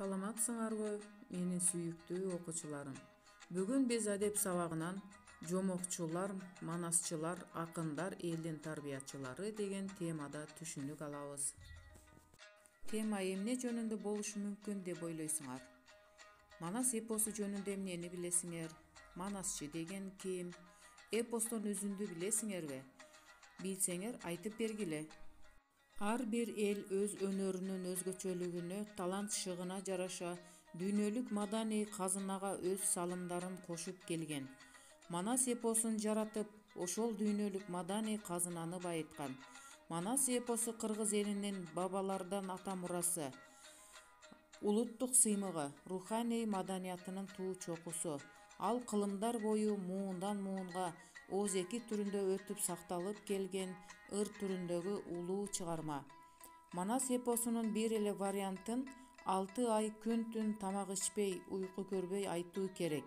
Саламатсыңарбы, менин сүйүктүү окуучуларым. Бүгүн биз адеп сабагынан жомокчулар, манасчылар, акындар, элдин тарбиячылары деген темада түшүнүк алабыз. Тема эмне жөнүндө болушу мүмкүн деп ойлойсуңар? Манас эпосу жөнүндө эмнени билесиңер? Манасчы деген ким? Эпостон үзүндү билесиңерби? Билсеңер айтып бергиле. Ар бир эл өз өнөрүнүн өзгөчөлүгүнө, талант-шыгына жараша дүйнөлүк маданий казынага өз салымдарын кошуп келген. Манас эпосун жаратып, ошол дүйнөлүк маданий казынаны байыткан. Манас эпосу кыргыз элинин бабалардан ата мурасы, улуттук сыймыгы, руханий маданиятынын туу чокусу. Ал кылымдар бою муундан муунга ооз-эки түрүндө өтүп сакталып келген ыр түрүндөгү улуу чыгарма. Манас эпосунун бир эле вариантын 6 ай күн-түн тамак ичпей, уйку көрбөй айтуу керек.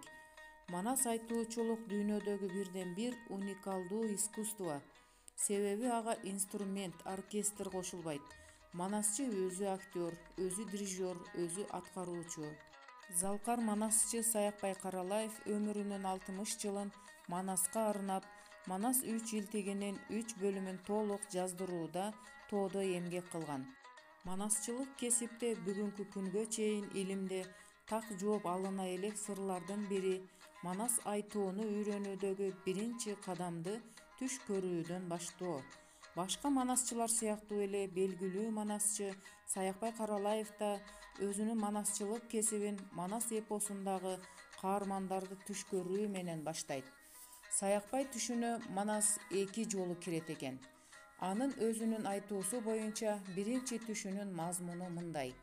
Манас айтуучулук дүйнөдөгү бирден бир уникалдуу искусство. Себеби ага инструмент, оркестр кошулбайт. Манасчы өзү актер, өзү дирижер, өзү аткаруучу. Залкар манасчы Саякбай Каралаев өмүрүнүн 60 жылын Манаска арнап, Манас 3 илтигинин 3 бөлүмүн толук жаздырууда тоодо эмгек кылган. Манасчылык кесипте бүгүнкү күнгө чейин илимде так жооп алына элек сырлардын бири манас айтууну үйрөнүүдөгү биринчи кадамды түш көрүүдөн баштоо. Башка манасчылар сыяктуу эле белгилүү манасчы Саякбай Каралаев да өзүнүн манасчылык кесибин Манас эпосундагы каармандарды түш көрүү менен баштайт. Саякбай түшүнө Манас 2 жолу кирет экен. Анын өзүнүн айтуусу боюнча биринчи түшүнүн мазмуну мындай.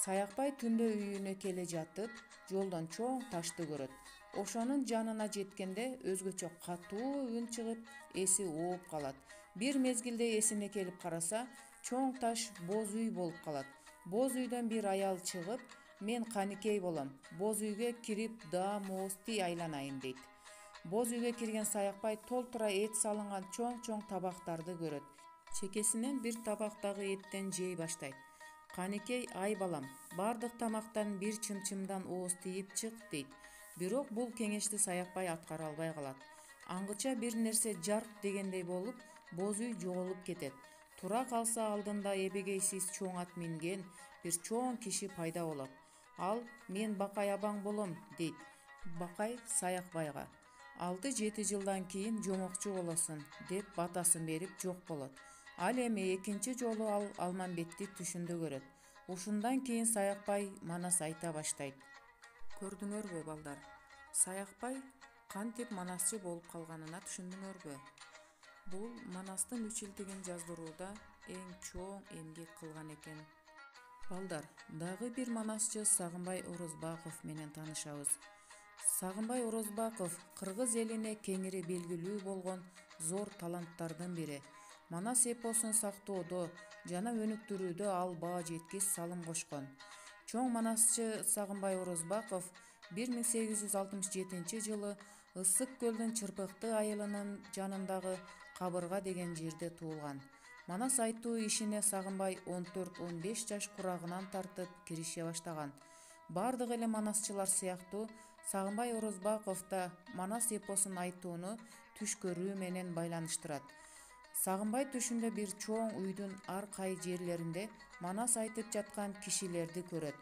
Саякбай түндө үйүнө келе жатып, жолдон чоң ташты көрөт. Ошонун жанына жеткенде өзгөчө катуу үн чыгып, эси ооп калат. Бир мезгилде эсине келип караса, чоң таш боз үй болуп калат. Боз үйдөн бир аял чыгып, мен Каникей болом. Боз үйгө кирип да мооз тий айланайын дейт. Боз үйгө кирген Саякбай толтура эт салынган чоң-чоң табактарды көрөт. Чекесинен бир табактагы эттен жей баштайт. Каникей, ай балам, бардык тамактан бир чымчымдан ооз тийип чык дейт. Бирок бул кеңешти Саякбай аткара албай калат. Аңгыча бир нерсе жарк дегендей болуп, боз үй жоголуп кетет. Тура калса алдында эбегейсиз чоң ат минген бир чоң киши пайда болот. Ал мен Бакай абаң болом дейт. Бакай Саякбайга 6-7 жылдан кийин жомокчу болосуң деп батасын берип жок болот. Ал эми экинчи жолу ал Алмамбетти түшүндө көрөт. Ушундан кийин Саякбай Манас айта баштайт. Көрдүңөрбү балдар? Саякбай кантип манасчы болуп калганына түшүндүңөрбү? Бул Манастын 3 илтигин жаздырууда эң чоң эмгек кылган экен. Балдар, дагы бир манасчы Сагынбай Орозбаков менен таанышабыз. Сагынбай Орозбаков кыргыз элине кеңири белгилүү болгон зор таланттардын бири. Манас эпосун сактоодо жана өнүктүрүүдө ал баа жеткис салым кошкон. Чоң манасчы Сагынбай Орозбаков 1867 жылы Ысык көлдүн Чырпыкты айылынын жанындагы Кабырга деген жерде туулган. Манас айтуу ишине Сагынбай 14-15 жаш курагынан тартып кирише баштаган. Бардык эле манасчылар сыяктуу Сагынбай Орозбаков да Манас эпосун айтууну түш көрүү менен байланыштырат. Сагынбай түшүндө бир чоң үйдүн ар кай жерлеринде Манас айтып жаткан кишилерди көрөт.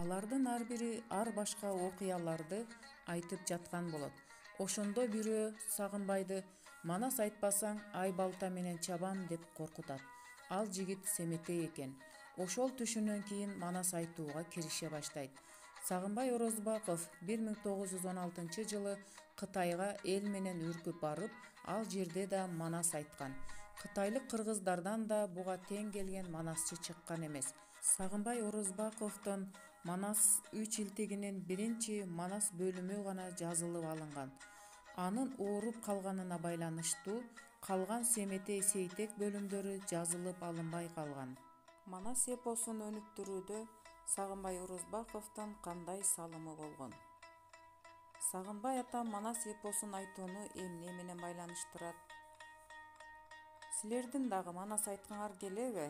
Алардын ар бири ар башка окуяларды айтып жаткан болот. Ошондо бирөө Сагынбайды Манас айтпасаң ай балта менен чабам деп коркутат. Ал жигит Семетей экен. Ошол түшүнөн кийин Манас айтууга кирише баштайт. Сагынбай Орозбаков 1916 жылы Кытайга эл менен үркүп барып, ал жерде да Манас айткан. Кытайлык кыргыздардан да буга тең келген манасчы чыккан эмес. Сагынбай Орозбаковдон Манас 3 илтигинин биринчи Манас бөлүмү гана жазылып алынган. Анын ооруп калганына байланыштуу калган Семетей, Сейтек бөлүмдөрү жазылып алынбай калган. Манас эпосун өнүктүрүүдө Сагынбай Орозбаковдун кандай салымы болгон? Сагынбай ата Манас эпосун айтууну эмне менен байланыштырат? Силердин дагы Манас айткыңар келеби?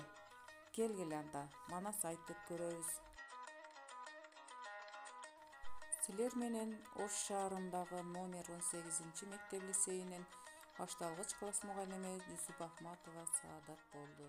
Келгиле анда, Манас айтып көрөбүз. Силер менен Ош шаарындагы номер 18 мектеп лицейинин башталгыч класс мугалими Жүсүп Ахматова саадат болду.